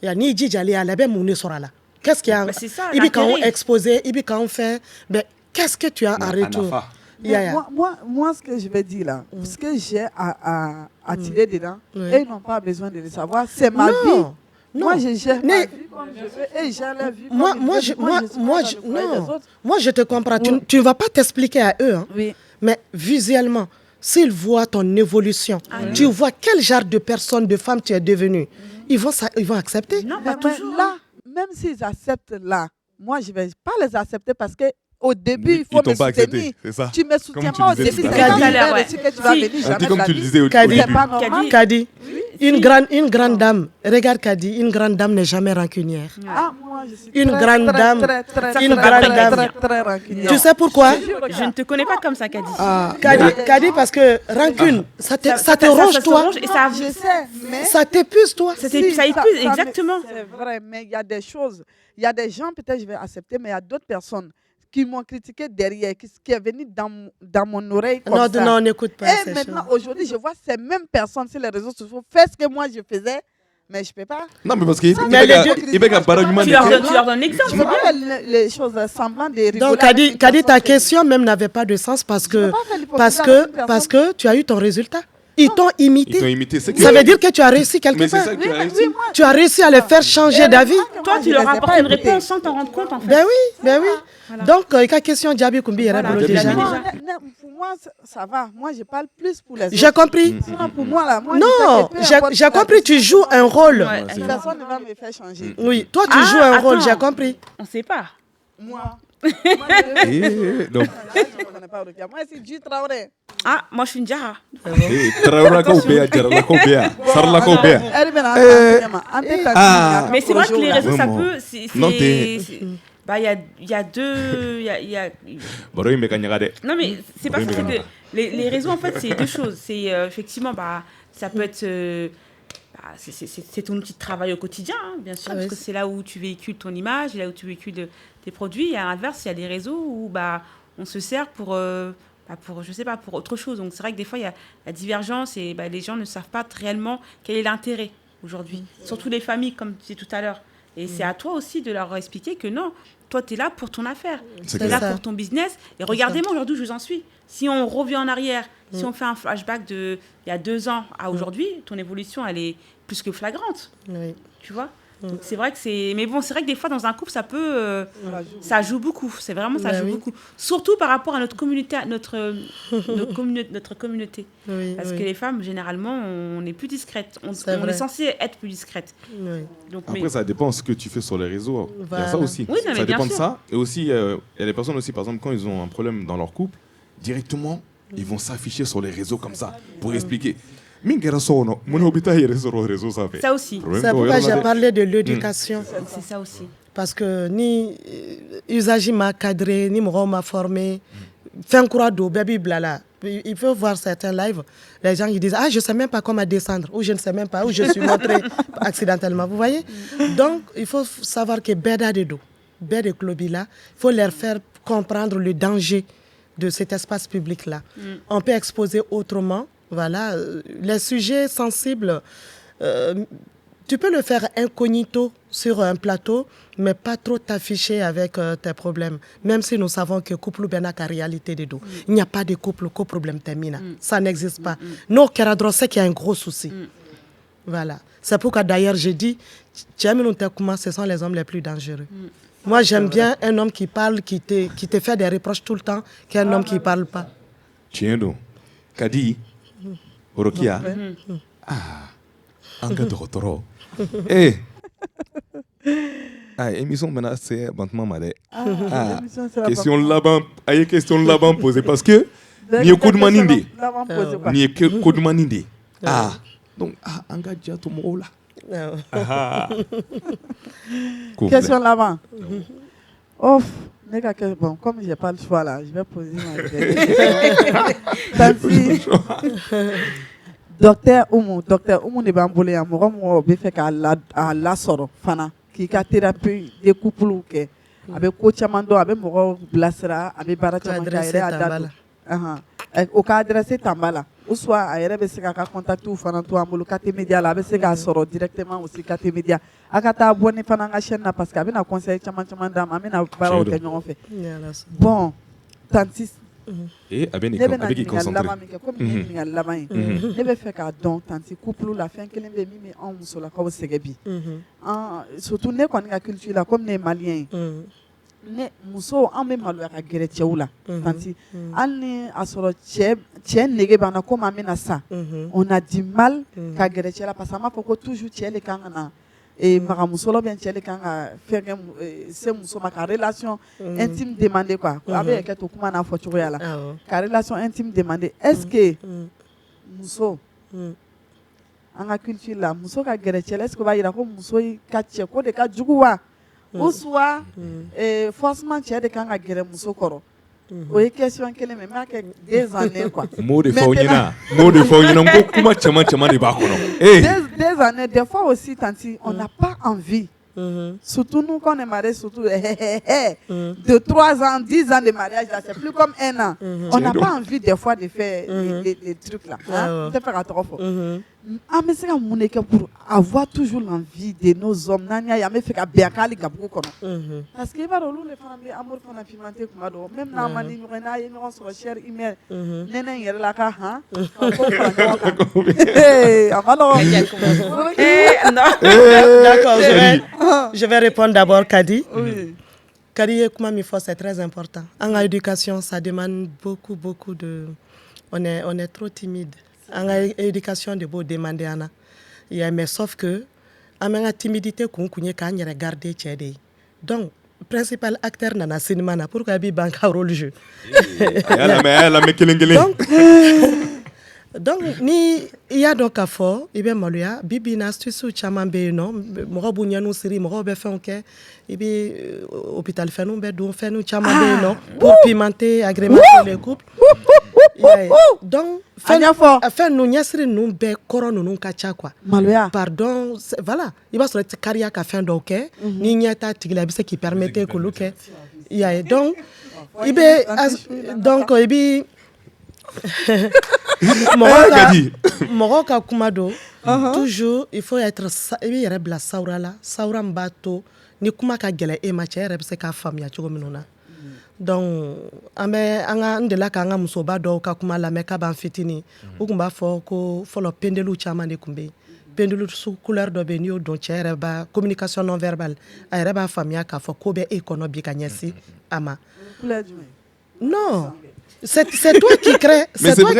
S3: Il y a ni dit aller à la même ou ne sera là. Qu'est-ce qu'il y a?
S4: Bah, c'est ça,
S3: Et puis quand on
S4: l'intérêt.
S3: exposé, et puis quand on fait, ben, qu'est-ce que tu as en retour?
S2: Anafa.
S1: Mais
S3: Yeah, yeah.
S1: moi, ce que je vais dire là, ce que j'ai à tirer dedans,
S3: Oui.
S1: et ils n'ont pas besoin de le savoir, c'est ma vie.
S3: Non.
S1: Moi, je gère ma
S3: Mais-
S1: vie comme je veux et ils gèrent leur vie comme
S3: Moi,
S1: ils
S3: moi,
S1: veulent.
S3: je,
S1: suis pas
S3: non.
S1: dans le foyer des autres.
S3: Moi, je te comprends.
S1: Oui.
S3: Tu ne vas pas t'expliquer à eux. Hein.
S1: Oui.
S3: Mais visuellement, s'ils voient ton évolution, tu vois quel genre de personne, de femme tu es devenue, ils vont accepter.
S4: Non,
S1: Mais
S4: pas toujours.
S1: là, même s'ils acceptent là, moi, je ne vais pas les accepter parce que au début,
S2: Oui,
S1: il faut
S2: ils t'ont
S1: me
S2: pas accepté,
S1: soutenir.
S2: c'est ça.
S1: Tu me soutiens
S2: Comme tu
S1: pas au
S2: disais
S1: début.
S2: tout à
S1: C'est
S2: l'heure.
S1: quand
S4: Tout à
S1: tu
S4: l'heure,
S1: vas
S4: ouais.
S1: réussir que tu vas
S4: Si.
S1: venir
S2: Un
S1: jamais
S2: peu
S1: de
S2: comme
S1: la
S2: tu le
S1: vie.
S2: disais au
S3: Kadi.
S1: C'est
S2: début.
S1: pas normal.
S3: Kadi,
S4: Si.
S3: une grande dame, regarde Kadi, une grande dame n'est jamais rancunière.
S1: Ah, moi, je suis
S3: Une
S1: très,
S3: grande
S1: très,
S3: dame.
S1: très, très,
S3: Une
S1: très,
S3: grande
S1: très,
S3: dame.
S1: très, très rancunière.
S3: Tu sais pourquoi?
S4: Je ne te connais pas comme ça, Kadi.
S3: Kadi, parce que rancune, ça te
S4: Ça
S3: ronge,
S4: se
S3: toi.
S4: ronge et ça...
S1: Je sais, mais...
S3: Ça t'épuise, toi.
S4: Ça t'épuise, ça épuise,
S1: me-
S4: exactement.
S1: C'est vrai, mais il y a des choses. Il y a des gens, peut-être je vais accepter, mais il y a d'autres personnes qui m'ont critiqué derrière, qui est venu dans mon oreille comme
S3: Non,
S1: ça.
S3: non, n'écoute pas
S1: Et
S3: ces
S1: maintenant,
S3: choses.
S1: aujourd'hui, je vois ces mêmes personnes sur les réseaux sociaux faire ce que moi je faisais, mais je ne peux pas.
S2: Non, mais parce que
S3: Mais les deux-
S2: il y a pas
S4: Tu leur donnes l'exemple.
S1: Je ne peux pas faire les choses semblant de rigoler.
S3: Donc,
S1: avec une
S3: Kadi, ta
S1: personne que-
S3: question même n'avait pas de sens parce
S1: Je peux
S3: que,
S1: pas faire l'hypocrisie avec une personne.
S3: tu as eu ton résultat. Ils t'ont
S2: Ils
S3: imité.
S2: t'ont imité. C'est
S3: Ça veut dire que tu as réussi quelque
S2: Mais c'est
S3: part.
S2: ça que
S1: Oui,
S2: tu as
S1: mais
S2: réussi.
S1: oui, moi,
S3: Tu as réussi à les faire changer d'avis.
S4: Toi, tu leur apportes une réponse sans t'en rendre compte, en fait.
S3: Ben oui. Donc, la question Djabi Koumbi est
S4: Voilà.
S3: répondu
S4: Djabi
S3: déjà.
S4: déjà.
S1: Pour moi, ça va. Moi, je parle plus pour les autres.
S3: J'ai compris.
S1: Sinon, pour moi, là, moi,
S3: Non,
S1: je sais que peu importe
S3: j'ai
S1: la
S3: compris, tu
S1: décision,
S3: joues un rôle.
S4: Ouais,
S2: c'est
S1: personne ne va me faire changer.
S3: Oui, toi, tu
S4: Ah,
S3: joues un rôle,
S4: attends.
S3: j'ai compris.
S4: On sait pas.
S1: Moi.
S2: Donc,
S1: Je ne connais pas Rukia. Moi, c'est du Traoré.
S4: Ah, moi, je suis une Jara.
S2: Traoré ko be jarala ko be sarla ko be.
S1: Elle vient à
S2: Ah.
S4: Mais c'est vrai que les réseaux, ça
S2: Vraiment.
S4: peut...
S2: Non, t'es-
S4: Bah, il y a deux... il y a-
S2: Baro imbe kanyaga de.
S4: Non, mais c'est pas
S2: Oui,
S4: ça.
S2: mais
S4: C'est
S2: non.
S4: que les réseaux, en fait, c'est deux choses. C'est effectivement, bah, ça peut être... c'est ton outil de travail au quotidien, hein, bien sûr,
S3: Ah
S4: parce
S3: oui,
S4: que c'est là où tu véhicules ton image, là où tu véhicules tes produits. Et à l'inverse, il y a des réseaux où bah, on se sert pour, je sais pas, pour autre chose. Donc c'est vrai que des fois, il y a la divergence et bah, les gens ne savent pas réellement quel est l'intérêt aujourd'hui. Surtout les familles, comme tu disais tout à l'heure. Et c'est à toi aussi de leur expliquer que non, toi, tu es là pour ton affaire.
S2: C'est
S4: Tu es
S3: clair.
S4: là
S3: ça.
S4: pour ton business. Et regardez-moi aujourd'hui où je vous en suis. Si on revient en arrière, si on fait un flashback de il y a 2 ans à aujourd'hui, ton évolution, elle est plus que flagrante.
S3: Oui.
S4: Tu vois. Donc c'est vrai que c'est... Mais bon, c'est vrai que des fois, dans un couple, ça peut... ça joue beaucoup. C'est vraiment, ça
S3: Bah
S4: joue
S3: oui.
S4: beaucoup. Surtout par rapport à notre communauté, notre communauté.
S3: Oui,
S4: Parce
S3: oui.
S4: que les femmes, généralement, on est plus discrètes. On
S3: C'est
S4: est
S3: vrai.
S4: censé être plus discrète.
S3: Oui.
S4: Donc,
S2: Après, ça dépend de ce que tu fais sur les réseaux. Il y a
S3: Voilà.
S2: ça aussi.
S4: Oui, non, mais
S2: Ça
S4: bien
S2: dépend de
S4: sûr.
S2: ça. Et aussi, il y a des personnes aussi, par exemple, quand ils ont un problème dans leur couple, directement, ils vont s'afficher sur les réseaux comme ça pour expliquer. Mingera sono, mon hôpital est sur les réseaux, ça fait.
S4: ça aussi.
S3: C'est pourquoi j'ai parlé de l'éducation.
S4: C'est ça aussi.
S3: Parce que ni usage m'a cadré, ni m'a formé. Fin courant d'eau, baby blala. il faut voir certains lives, les gens ils disent je ne sais même pas comment descendre, ou je ne sais même pas où je suis montré accidentellement. Vous voyez? Donc, il faut savoir que Beda Dedo, Beda Klobila, il faut leur faire comprendre le danger de cet espace public-là. On peut exposer autrement. Voilà, les sujets sensibles, tu peux le faire incognito sur un plateau, mais pas trop t'afficher avec tes problèmes. Même si nous savons que couple benak a réalité de dos. Il n'y a pas de couple qu'au problème termine. Ça n'existe pas. Nos caradros, c'est qu'il y a un gros souci. Voilà. C'est pourquoi d'ailleurs j'ai dit, ce sont les hommes les plus dangereux. Moi j'aime bien un homme qui parle, qui te fait des reproches tout le temps, qu'un homme qui ne parle pas.
S2: Tiens donc, Kadi, Orokia, Anga Dorotoro. Eh, émission maintenant c'est Bantman Malé. Question là-bas, aïe question là-bas posée parce que ni au coup de maninde, ni au coup de maninde. Donc Anga Diato Mola.
S1: Question là-bas. Off. Bon, comme je n'ai pas le choix là, je vais poser ma question. Docteur Oumou ne bambolé à mon bifé à la soro fana qui a thérapie des couples que avec coach amando avec mon blasera avec barachama au cas adressé tambala ou soit à RBC à contact ou fana tout amolo kate média là avec ces soro directement aussi kate média akata abonné fana nga chaîne parce que avec na conseil chama dame amena bara au kenyon fait bon 36
S2: et avec qui concentré
S1: comme ni laban ne be fait ka don tanti couple la fin kelen be mi me on muso la ko segebi surtout ne ko nga culture la comme ne malien ne muso an be malo ka gere cɛw la tanti hali ni a sɔrɔ cɛ nege bana comme amena sa on a du mal ka gere cɛ la parce que ma fɔ ko toujours cɛ le kan na maga muso la bien cɛ le kan ka fɛn se muso ma ka relation intime demander quoi a bɛ kɛ to kuma n'a fɔ cogoya la ka relation intime demander est-ce que muso an ka culture la muso ka gere cɛ la est-ce que b'a jira ko muso ka cɛ ko de ka jugu wa ou soit forcément cɛ de kan ka gɛrɛ muso kɔrɔ o ye question kelen mais m'a kɛ 2 années quoi
S2: mot de fɔ ɲɛna ko kuma caman de b'a kɔnɔ
S1: 2 années des fois aussi tanti on n'a pas envie surtout nous quand on est mariés surtout de 3 ans 10 ans de mariage là c'est plus comme 1 an on n'a pas envie des fois de faire des trucs là on te faire trop fort mais c'est comme pour avoir toujours l'envie de nos hommes nanya ya me fait ka biakali gabuko kono parce que ba rolu le fana bi amour fana pimenté kuma do même na mani ñu na ye ñu so cher email nenen yere la ka amalo
S3: d'accord je vais répondre d'abord Kadi. Kadi kuma mi faut c'est très important en éducation ça demande beaucoup de on est trop timide. En éducation de beau demander ana mais sauf que amena timidité qu'on connaît quand il regarde tchède donc principal acteur nana cinéma na pourquoi bi banka rôle jeu donc ni il y a donc à fort ibe maluya bibi na astuce chama be no mo bu nyanu siri mo be fon ke ibi hôpital fenu be do fenu chama be no pour pimenter agrémenter les couples donc fait nous nyasri nous be koro nous kacha quoi
S1: maluya
S3: pardon voilà il va sur carrière ka fin donc ni nyata tigla bi ce qui permettait que luke donc ibe donc ibi Moroka Kumado, toujours il faut être saura mbato ni kuma ka gele e ma chere be se ka famia chugo minona donc ambe anga ndela ka anga musoba do ka kuma la meka ban fitini ukumba fo ko folo pendelu chama ne kumbe pendelu su couleur do be nio don chere ba communication non verbale a reba famia ka fo ko be économique anyasi ama non. C'est toi qui crée,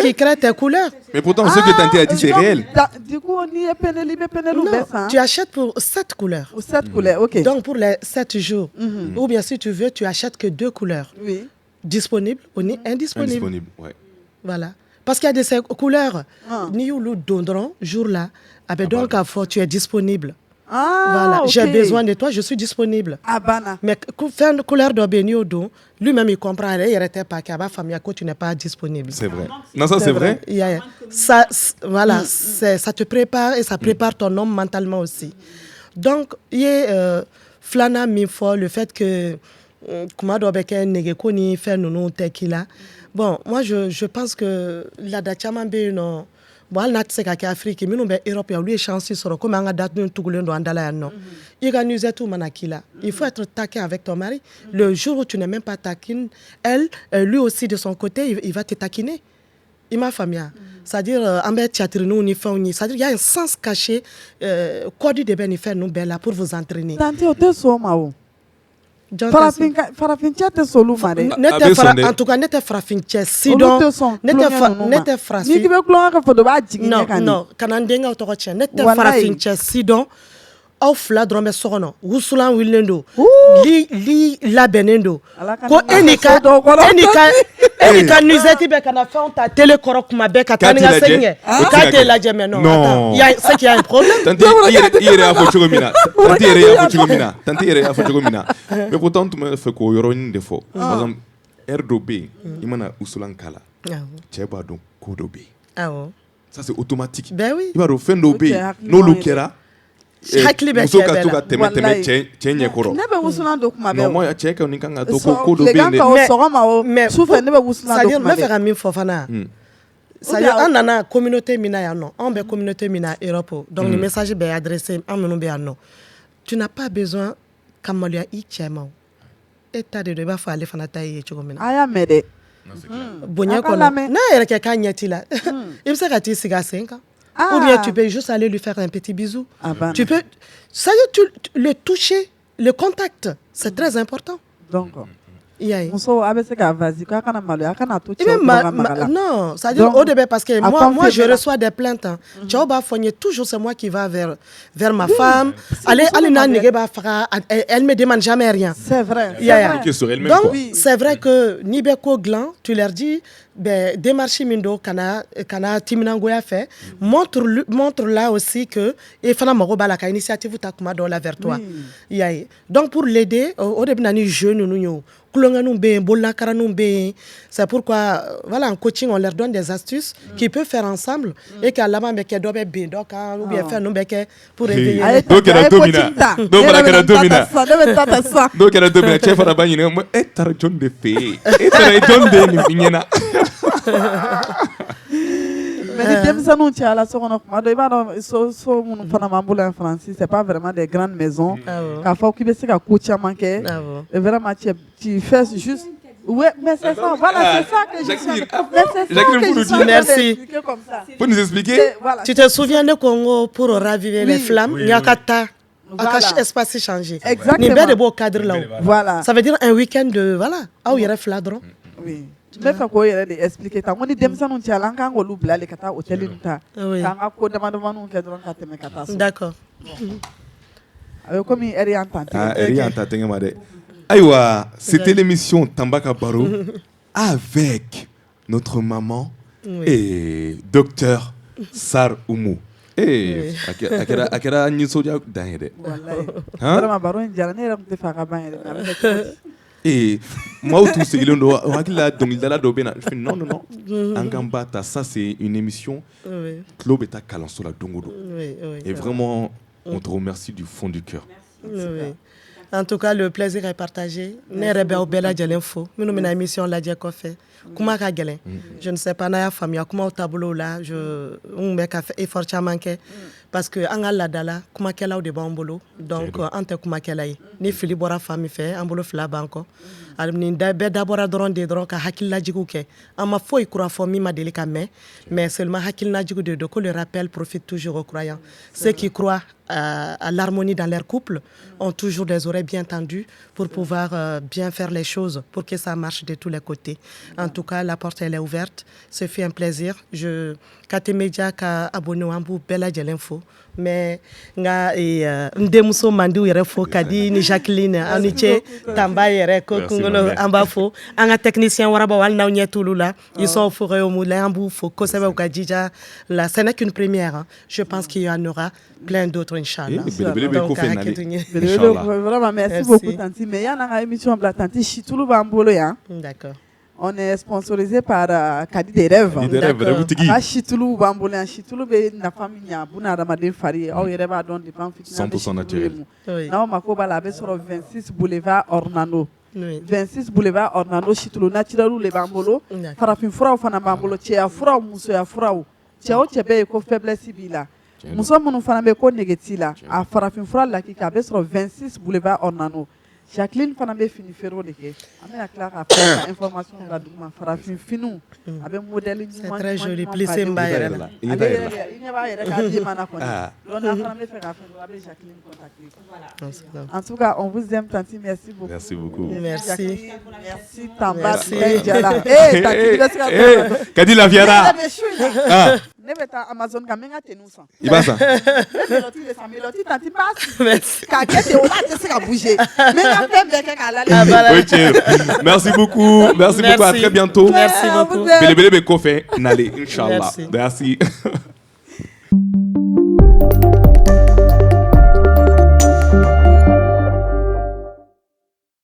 S3: qui crée tes couleurs.
S2: Mais pourtant, ce que Tanté a dit, c'est réel.
S1: Du coup, on y est pénélé.
S3: Non, tu achètes pour 7 couleurs.
S1: Pour 7 couleurs, ok.
S3: Donc, pour les 7 jours. Ou bien, si tu veux, tu achètes que 2 couleurs.
S1: Oui.
S3: Disponibles ou indisponibles.
S2: Indisponibles, ouais.
S3: Voilà. Parce qu'il y a des couleurs, ni ou le dondron, jour là, donc, tu es disponible. Voilà,
S1: ok.
S3: j'ai besoin de toi, je suis disponible.
S1: Ah, bana.
S3: Mais faire une couleur de béni au dos, lui-même il comprend, il n'était pas qu'à famille que tu n'es pas disponible.
S2: C'est vrai. Non, ça, c'est vrai.
S3: Ça, voilà, ça te prépare et ça prépare ton homme mentalement aussi. Donc, il y a Flana Mifo, le fait que comment doit négo ni faire nous tequila. Bon, moi je pense que la dachama be no bon al nat se ka Afrique minu be Europe ya lui chance sur comme anga date nous tout le ndo andala no. Il gagne tout manakila. Il faut être taquin avec ton mari. Le jour où tu n'es même pas taquine, lui aussi de son côté, il va te taquiner. Il m'a famille. C'est-à-dire c'est-à-dire il y a un sens caché quoi du début ni faire nous bella pour vous entraîner.
S1: Tante o te so ma o. Farafin cɛ tɛ solu ma dɛ.
S3: En tout cas ne tɛ farafin cɛ sidɔn.
S1: Olu tɛ sɔn tulonkɛ ninnu ma.
S3: Ne tɛ farafin.
S1: N'i bɛ tulonkɛ kɛ fɔ dɔ b'a jigin ɲɛ kan.
S3: Non, kana n denkɛw tɔgɔ tiɲɛ. Ne tɛ farafin cɛ sidɔn. Aw fila dɔrɔn bɛ so kɔnɔ wusulan wililen don li labɛnnen don ko e ni ka nuisette bɛ ka na fɛnw ta télé kɔrɔ kuma bɛɛ ka taa ni ka segin kɛ k'a t'e lajɛ mais non c'est qu'il y a un problème.
S2: Tante i yɛrɛ y'a fɔ cogo min na tante yɛrɛ y'a fɔ cogo min na mais pourtant tun bɛ fɛ k'o yɔrɔnin de fɔ par exemple heure dɔ bɛ yen i mana wusulan k'a la cɛ b'a dɔn ko dɔ bɛ yen ça c'est automatique i b'a dɔn fɛn dɔw bɛ yen n'olu kɛra muso ka to ka tɛmɛ cɛ ɲɛkɔrɔ.
S1: Ne bɛ wusulan don kuma bɛɛ.
S2: non moi cɛ kɔni kan ka to ko dɔ bɛ yen dɛ.
S1: tilegan fɛ o sɔgɔma o sufɛ ne bɛ wusulan don kuma bɛɛ.
S3: n bɛ fɛ ka min fɔ fana. c'est-à-dire an nana communauté min na yan nɔ anw bɛ communauté min na Europe donc ni message bɛ adressé an minnu bɛ yan nɔ tu n'as pas besoin ka maloya i cɛ ma o e ta de don i b'a fɔ ale fana ta ye cogo min na.
S1: a y'a mɛn dɛ.
S3: bonya kɔnɔ n'a yɛrɛ kɛ k'a ɲɛ t'i la i bɛ se ka t'i sigi a sen kan. Ou bien tu peux juste aller lui faire un petit bisou. Tu peux, ça y est, le toucher, le contact, c'est très important.
S1: Donc, muso a bɛ se k'a vas-y k'a kana maloya a kana to cɛw maga la.
S3: Non, ça veut dire au début parce que moi je reçois des plaintes. Cɛw b'a fɔ n ye toujours c'est moi qui va vers ma femme. Ale n'a nege b'a faga, elle me demande jamais rien.
S1: C'est vrai.
S3: Donc c'est vrai que n'i bɛ ko dilan, tu leur dis ben démarche min don kana timinangoya fɛ montre là aussi que e fana mago b'a la ka initiative ta kuma dɔw la vers toi. Donc pour l'aider o de bɛ na ni jeu ninnu ye o. Kulonkɛninw bɛ yen bololakaraniw bɛ yen c'est pourquoi voilà en coaching on leur donne des astuces qu'ils peuvent faire ensemble et qu'à laban bɛ kɛ dɔ bɛ ben dɔ kan ou bien fɛn ninnu bɛ kɛ pour éveiller.
S2: dɔw kɛra don min na dɔw fana kɛra don min na dɔw kɛra don min na cɛ fana b'a ɲininka e taara jɔn de fɛ yen e taara jɔn de ye nin f'i ɲɛna.
S1: mais ni denmisɛnninw cayala so kɔnɔ kuma dɔ i b'a dɔn so minnu fana b'an bolo yan Faransi c'est pas vraiment des grandes maisons k'a fɔ k'i bɛ se ka ko caman kɛ vraiment tu fais juste. Oui, mais c'est ça, voilà, c'est ça que je suis.
S3: Merci.
S2: Pour nous expliquer.
S3: Tu te souviens de Congo pour raviver les flammes? Il y a Kata. Espace changé.
S1: Exactement.
S3: Ni bɛ de b'o cadre là.
S1: Voilà.
S3: Ça veut dire un week-end de voilà. Aw yɛrɛ fila dɔrɔn.
S1: Oui. Ne fɛ k'o yɛrɛ de expliquer tan ko ni denmisɛnninw cɛla an kan k'olu bila le ka taa hôtel ninnu ta k'an ka ko damadamaninw kɛ dɔrɔn ka tɛmɛ ka taa so.
S3: D'accord.
S1: A bɛ komi heure y'an tan.
S2: Heure y'an tan tɛgɛ ma dɛ. Aïwa, c'était l'émission Tambaka Baro avec notre maman et docteur Sar Oumou. Et a kɛra nisɔndiya dan ye dɛ.
S1: Vraiment baro in diyara ne yɛrɛ tun tɛ fɛ a ka ban yɛrɛ.
S2: Et moi, tout ce que l'on a non, Angambata, ça c'est une émission. Club est à Kalansola Dongodo. Et vraiment, on te remercie du fond du cœur.
S3: En tout cas, le plaisir est partagé. Nerebe au bela djelenfo. Nous nous émission la djekofé. Comment ka gelen? Je ne sais pas na ya famille comment au tableau là, on me ka fait effort chamanke parce que angala dala comment kela au de bambolo. Donc ante comment kela yi. Ni fili bora famille fait ambolo fla banko. Ni d'abord doron de doron ka hakilla jigu ke. Ama foi kura fomi ma delika mais seulement hakilla jigu de que le rappel profite toujours aux croyants. Ceux qui croient à l'harmonie dans leur couple ont toujours des oreilles bien tendues pour pouvoir bien faire les choses, pour que ça marche de tous les côtés. En tout cas, la porte elle est ouverte. Ce fut un plaisir. Kate Media ka abonné au Bella Djelenfo. mais nga ndemuso mandu yere fo kadi ni Jacqueline aniche tamba yere ko kungolo amba fo anga technicien waraba wal naw nyetulu là ils sont forés au moulin ambu fo ko sebe ko kadija là ce n'est qu'une première hein. Je pense qu'il y en aura plein d'autres inchallah.
S1: Vraiment merci beaucoup tanti mais yana nga émission bla tanti chitulu bambolo ya.
S3: D'accord.
S1: On est sponsorisé par Kadi des Rêves. Chitulu Bamboulin, Chitulu na famille Buna Ramadan Fari, au Yereba don de Pamphit
S2: 100% naturel.
S1: Non, Makoba la sur 26 boulevard Ornano. 26 boulevard Ornano, Chitulu naturel les Bambolo. Farafin Frau Fana Bambolo, Tia Frau Musoya Frau. Tia Ochebe ko faiblesse bila. Muso munu fana be ko negetila. A Farafin Frau la ki kabe sur 26 boulevard Ornano. Jacqueline Fanambe fini ferro de ke. Amena Clara a fait information la douma farafin finou. Avec modèle
S3: c'est très joli plissé mbaye là.
S1: Il n'y a pas de cadre mana koni. Donc on Fanambe fait avec Jacqueline contacter. Voilà. En tout cas, on vous aime tanti, merci beaucoup.
S2: Merci beaucoup.
S3: Merci.
S1: Merci Tamba Benjala. Eh tanti merci.
S2: Kadi la Viera.
S1: Ne beta Amazon kamenga tenusa.
S2: Ibasa.
S1: Mélodie tanti passe.
S3: Merci.
S1: Kakete on a testé à bouger.
S2: Merci beaucoup. Merci beaucoup. À très bientôt.
S3: Merci beaucoup.
S2: Bele Bele Kofe. Nale, Inch'Allah. Merci.